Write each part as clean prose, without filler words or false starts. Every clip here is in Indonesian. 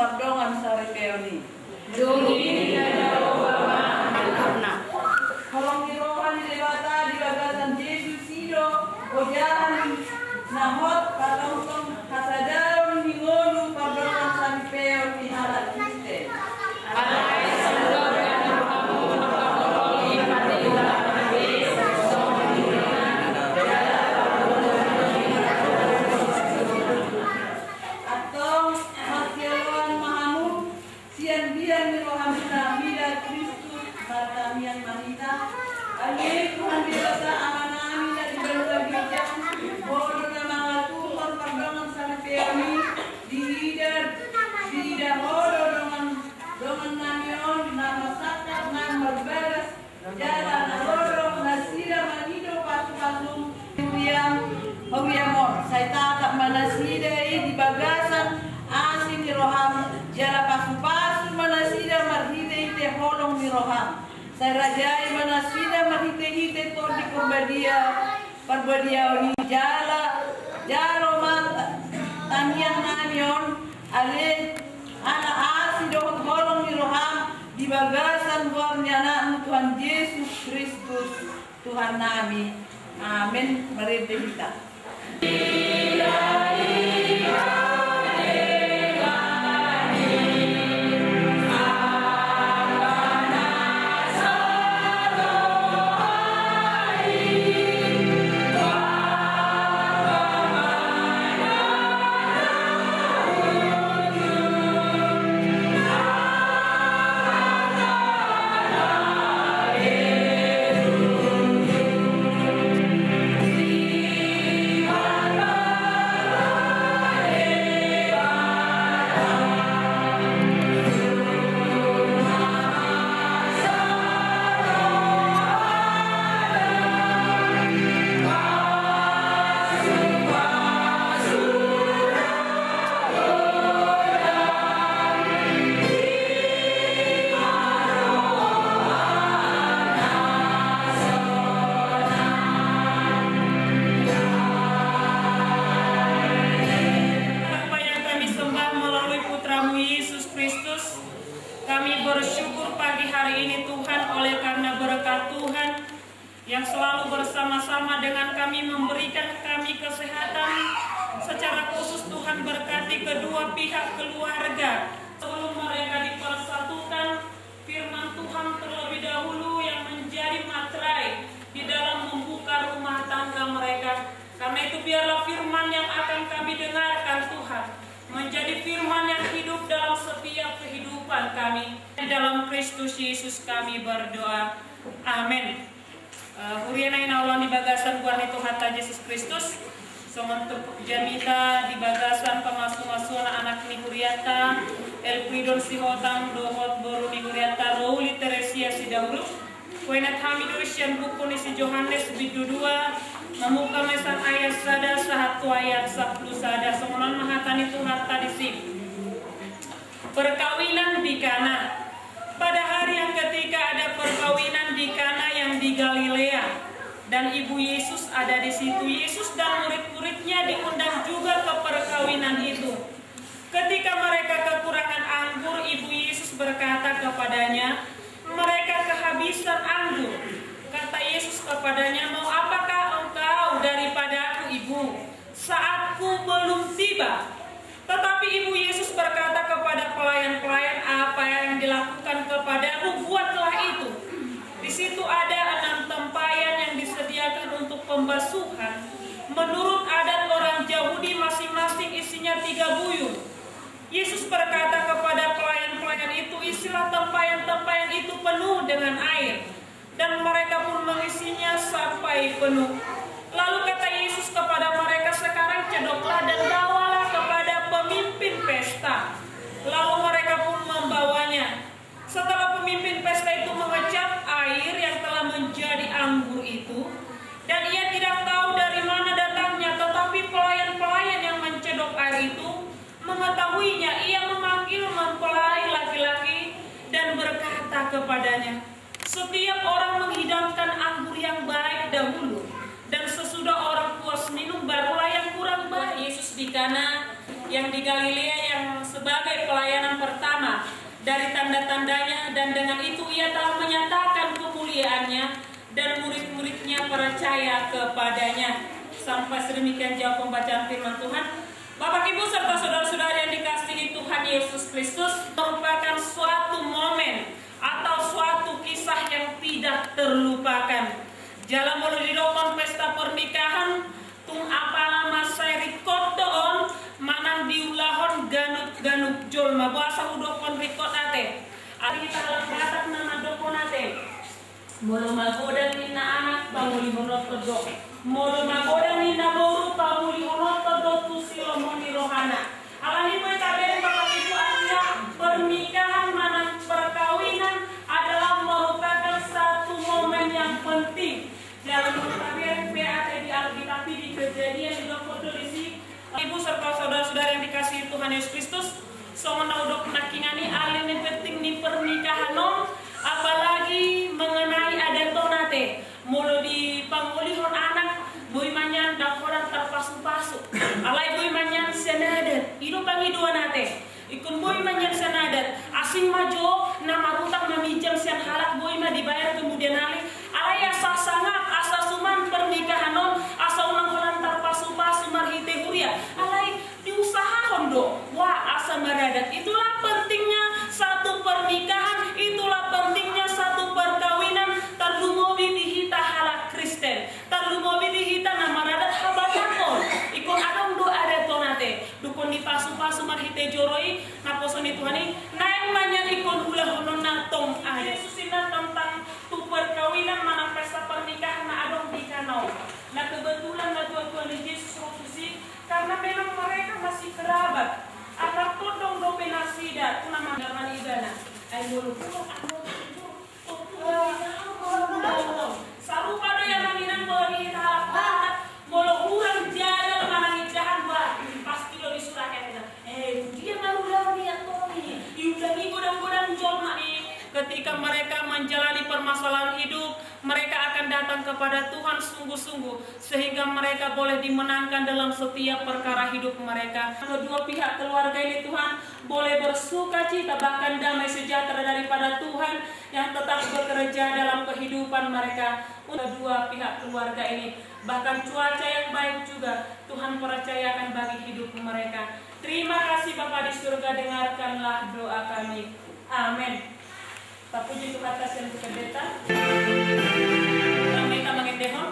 pardongan saripeoni. Dungi dada Obama anak. Kolong di rohan di debata di bagasan Yesus Sido, ojaran nahot patongtong kasadaron mingonu pardongan saripeoni halat Kristen. Alai sendok dan kamu mengkoli hati atau makiawan mahamu sian bian rohamina mida Kristus batamian mahita ali Tuhan dewasa amanami dari berbagai bodoh nama Tuhan pardongan saripeoni di bodoh dengan namion nama sakat nan berbalas jalan bodoh nasira manido pasu-pasu Hawiyamor, saya tak manasidai di bagasan asin di roham jala pasu-pasu manasida marhite ite holong di roham. Saya rajai manasida marhite ite to di perbadia ni jalo mata tanian nanion ale ana asin do holong di roham di bagasan buarnya anak Tuhan Yesus Kristus Tuhan nami. Amin. Mari kita. yang selalu bersama-sama dengan kami memberikan kami kesehatan. Secara khusus Tuhan berkati kedua pihak keluarga. Sebelum mereka dipersatukan, firman Tuhan terlebih dahulu yang menjadi materai di dalam membuka rumah tangga mereka. Karena itu biarlah firman yang akan kami dengarkan Tuhan menjadi firman yang hidup dalam setiap kehidupan kami. Di dalam Kristus Yesus kami berdoa. Amin. Huriana inaulan di bagasan buah itu hatta Yesus Kristus. Sementuk jamita di bagasan pemasu-masuan anak ni huriata. El pridon si hotang dohot boru ni huriata. Rouli Teresia si dahulu. Kuenat hamidus yang buku ni si Johannes bidudua. Memuka mesan ayat sada satu ayat 10 sada. Semonon mahatani Tuhan tadi sih. Perkawinan di Kana. Pada hari yang ketika ada perkawinan di Kana yang di Galilea dan ibu Yesus ada di situ, Yesus dan murid-muridnya diundang juga ke perkawinan itu. Ketika mereka kekurangan anggur, ibu Yesus berkata kepadanya, mereka kehabisan anggur. Kata Yesus kepadanya, mau apakah engkau daripada aku, ibu? Saatku belum tiba. Tetapi ibu Yesus berkata kepada pelayan-pelayan, apa yang dilakukan kepadamu, buatlah itu. Di situ ada 6 tempayan yang disediakan untuk pembasuhan. Menurut adat orang Yahudi, masing-masing isinya 3 buyung. Yesus berkata kepada pelayan-pelayan itu, isilah tempayan-tempayan itu penuh dengan air. Dan mereka pun mengisinya sampai penuh. Lalu kata Yesus kepada mereka, sekarang cedoklah dan bawalah kepada pemimpin pesta. Lalu mereka pun membawanya. Setelah pemimpin pesta itu mengecap air yang telah menjadi anggur itu, dan ia tidak tahu dari mana datangnya, tetapi pelayan-pelayan yang mencedok air itu mengetahuinya. Ia memanggil mempelai laki-laki dan berkata kepadanya, setiap orang menghidangkan anggur yang baik dahulu, dan sesudah orang puas minum barulah yang kurang baik. Yesus di Kana yang di Galilea yang sebagai pelayanan dari tanda-tandanya, dan dengan itu ia telah menyatakan kemuliaannya dan murid-muridnya percaya kepadanya. Sampai sedemikian jauh pembacaan firman Tuhan. Bapak Ibu serta saudara-saudara yang dikasihi Tuhan Yesus Kristus, merupakan suatu momen atau suatu kisah yang tidak terlupakan. Jalan boleh didokon pesta pernikahan tung apala masai rikot doon manang diulahon ganuk jolma bahasa udokon rikot ate. Ari kita halang batak nama dokon ate. Molo magoda nina anak pamuli honot todok. Molo magoda nina boru pamuli honot todok tu silomoni rohana. Alani poe tabel Bapak Ibu Anda, pernikahan manang perkawinan adalah merupakan satu momen yang penting. Dalam tabel PAT di Alkitab di Kejadian di dokter tulis Ibu serta saudara-saudara yang dikasihi Tuhan Yesus Kristus, somana udok nakingani alin penting di pernikahan nom, apalagi mengenai adat tonate. Mulu di pangulihon anak boy manyan dakoran terpasu-pasu. Alai boy manyan senadat, hidup pangiduan nate. Ikun boy manyan senadat, asing majo nama rutang mamijam sian halak boy ma dibayar kemudian alai asa sangat asa suman pernikahan non asa unang holan terpasu-pasu marhite huria. Alai diusahakan do, wah asa maradat. Itulah pentingnya satu pernikahan, itulah pentingnya satu perkawinan. Tarlumobi dihita halak Kristen, tarlumobi dihita nama radat habatakon. Ikon adong do ada tonate, dukun di pasu-pasu marhite joroi, naposoni Tuhani, naik manyan ikon ulah honon natong ada. Susina tentang tu perkawinan mana pesta pernikahan na adong di kanau. Nah kebetulan na Tuhan Yesus Rosusi, karena memang mereka masih kerabat. Anak todong do penasida, tu nama dengan igana. Ay mulu pulo anu sarupa do yang nanginan boleh kita halap banget. Molo urang jalan manangidahan ba pasti lo disurahkan kita. Dia marulah dia toni. Diulangi godang-godang jolma nih. Ketika mereka menjalani permasalahan hidup, mereka akan datang kepada Tuhan sungguh-sungguh sehingga mereka boleh dimenangkan dalam setiap perkara hidup mereka. Kedua pihak keluarga ini Tuhan boleh bersuka cita bahkan damai sejahtera daripada Tuhan yang tetap bekerja dalam kehidupan mereka. Kedua pihak keluarga ini bahkan cuaca yang baik juga Tuhan percayakan bagi hidup mereka. Terima kasih Bapa di surga, dengarkanlah doa kami. Amin. Puji Tuhan kasih yang kita kami tak mengendehon.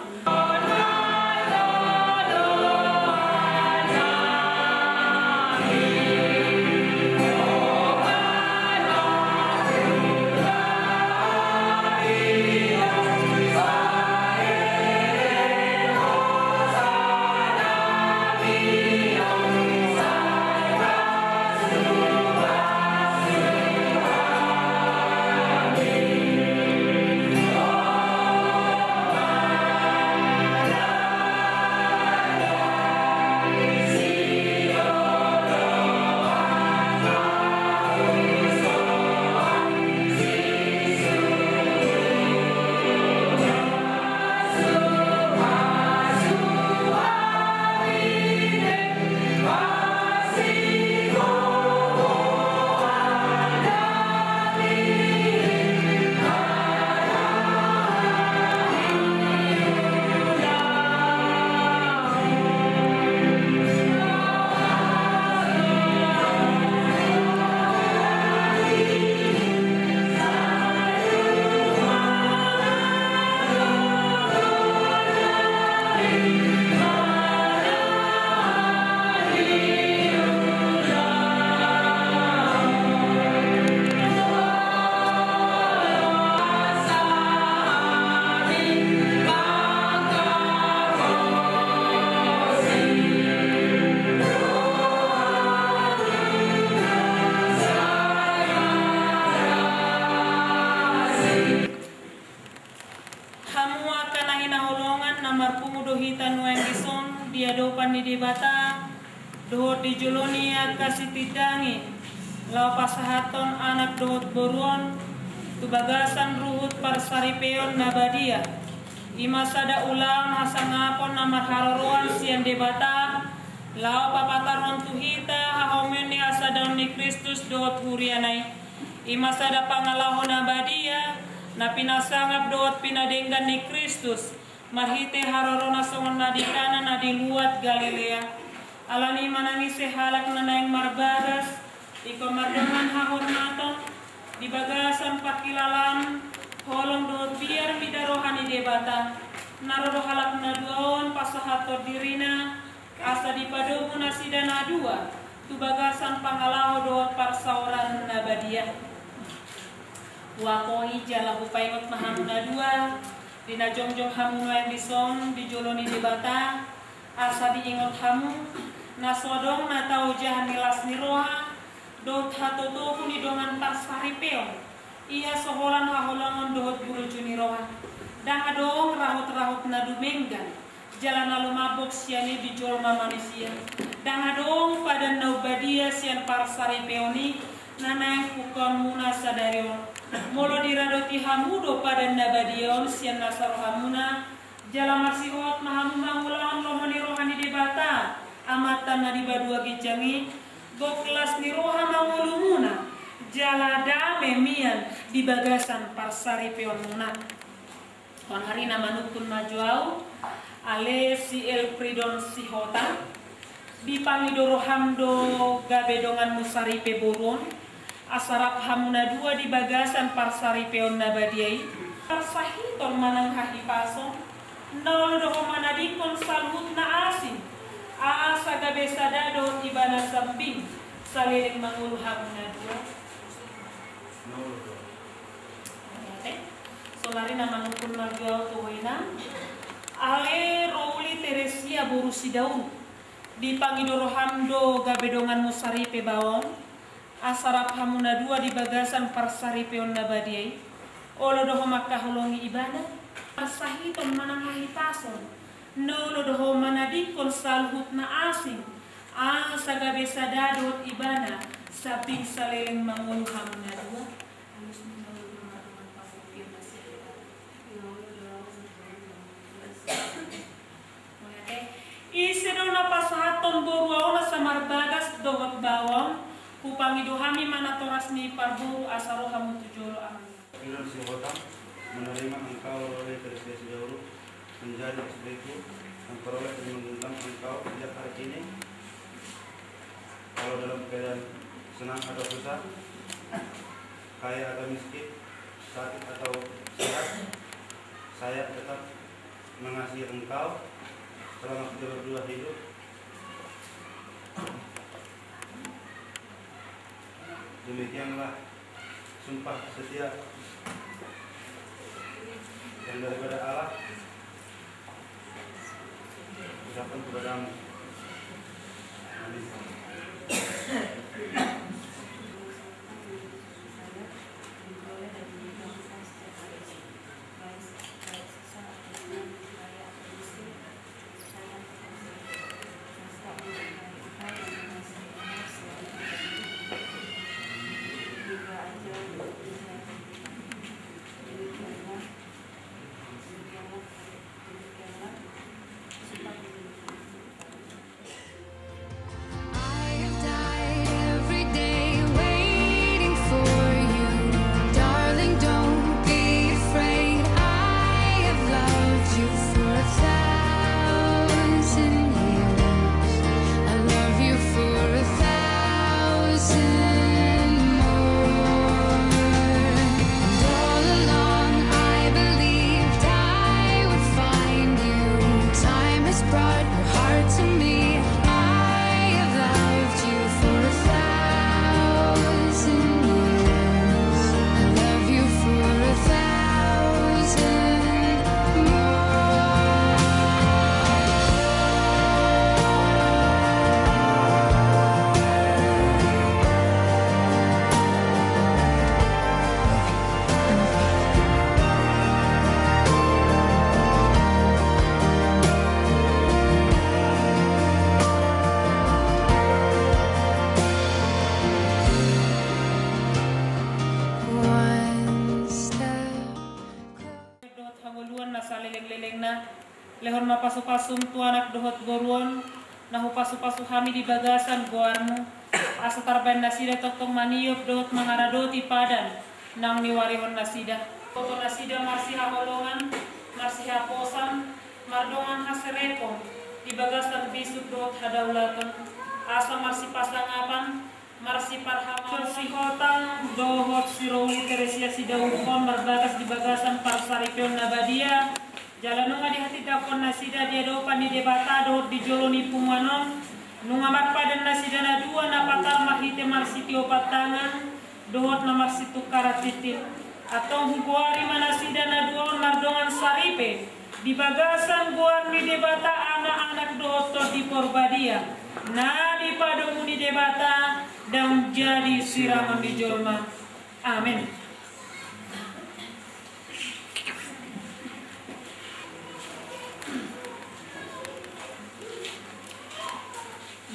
diadopan di debata dohot di jolonia kasih tidangi lau pasahaton anak dohot boruon tubagasan ruhut parsaripeon nabadia ima sada ulang hasangapon namar haroroan sian debata lau papataron tuhita hahomeni asadaun ni Kristus dohot hurianai Imasada pangalahon abadia na pinasangap doot pinadenggan ni Kristus mahite harorona songon nadikana na diluat Galilea alani manangis sehalak na naing marbagas iko mardangan hahormatan di bagasan pakilalan holong doot biar midarohani debata narodo halak na duaon pasahator dirina asa dipadomu nasida na dua tu bagasan pangalaho doot parsauran nabadia wakoi jala upayot mahamuna dua dina jongjong hamu yang dison dijoloni debata asa diingot hamu nasodong natau jahan nilas niroha dot hatoto kuni dongan pasari peon iya soholan haholangon dohot bulu juniroha dan adong rahut-rahut nadu menggan jalan lalu mabok siani dijolma manusia dan adong pada naubadia sian parsari peoni nanang kukon muna sadarion molo diradoti hamudo pada nabadion sian nasaro hamuna jala marsihot mahamu mangulang lomoni rohani debata amatan nadi badua gijangi goklas ni roha mangulumuna jala dame mian di bagasan parsari peon muna kon harina manukun majuau ale si el pridon si hota di pangidoro hamdo gabedongan musari peborun asarap hamuna dua di bagasan parsari peon nabadiai parsahiton manang hahipason nol doho manadikon salhut na asin aasa gabesada do ibana sambing saliling mangulu hamuna dua solari nama nukun marjuau tuhoina ale rouli teresia borusi daun di pangidoro hamdo gabedongan musari pebawon asarap hamuna dua di bagasan parsari peon nabadiai olo doho makahulongi ibana parsahiton manang hahitason nolo doho manadikon salhut na asing asagabe sadadot ibana sabing saleleng mangulu hamuna dua isido na pasahaton boruao na samarbagas dohot bawang kupangi dohami mana toras ni parburu asaro hamu tujolo aman. Dengan si hotang menerima engkau oleh Kristus jauh menjadi sebaikku dan peroleh mengundang engkau sejak hari ini. Kalau dalam keadaan senang atau susah, kaya atau miskin, sakit atau sehat, saya tetap mengasihi engkau selama kita berdua hidup. Demikianlah sumpah setia yang daripada Allah ucapkan kepadamu. Amin. lehon mapasu-pasum tu anak dohot goruon nahu pasu-pasu hami di bagasan goarmu asa tarban nasida tokong maniop dot mangaradoti padan nang niwarihon nasida. Toto nasida marsiha holongan, marsiha posan, mardongan haserepon, di bagasan bisuk dot hadaulatan, asa marsi pasangapan, marsi parhaman, si hotang, dohot siroli teresia si daukon, marbagas di bagasan parsaripion nabadia, jalanunga di hati dakon nasida dia dopan di debata dohot di joloni pumuanon, nungamat padan nasida na dua napakar mahite marsi tiopat tangan, dohot na marsi tukara titit, atau hubuari manasida na duon mardongan saripe, di bagasan buang di debata anak-anak dohot di porbadia, na di padomu di debata dan jadi siraman di jolma. Amin.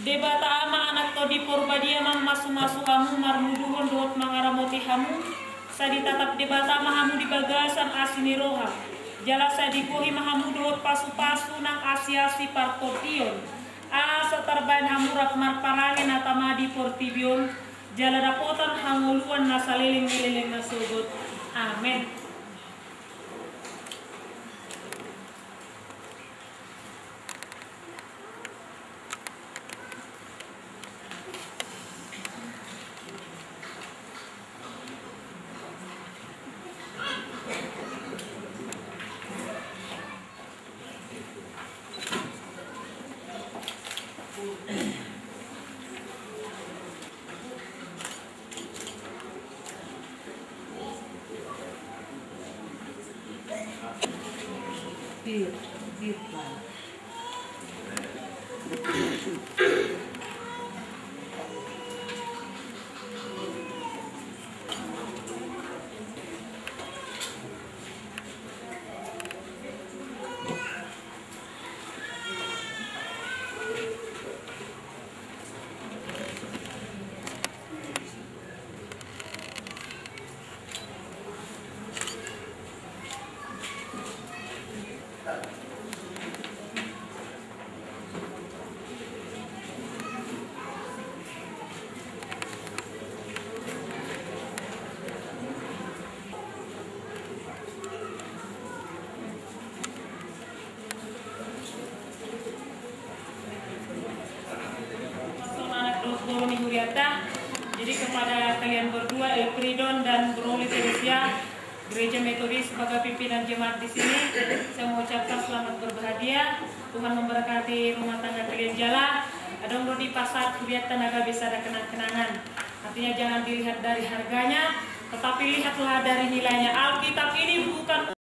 Debata ama anak to di porbadia mang masu-masu hamu marmuduhon dohot mangaramoti hamu sadi tatap debata mahamu di bagasan asini roha jala sadi kohi mahamu dohot pasu-pasu nang asiasi parportion asa tarbain hamu rak marparangin atama di portibion jala dapotan hanguluan nasaliling-liling nasugot. Amin. Jadi kepada kalian berdua, Elfridon dan Broli Teresia, Gereja Metodis sebagai pimpinan jemaat di sini, saya mengucapkan selamat berbahagia. Tuhan memberkati rumah tangga kalian jala. Adong di pasar lihat tenaga bisa ada kenang-kenangan. Artinya jangan dilihat dari harganya, tetapi lihatlah dari nilainya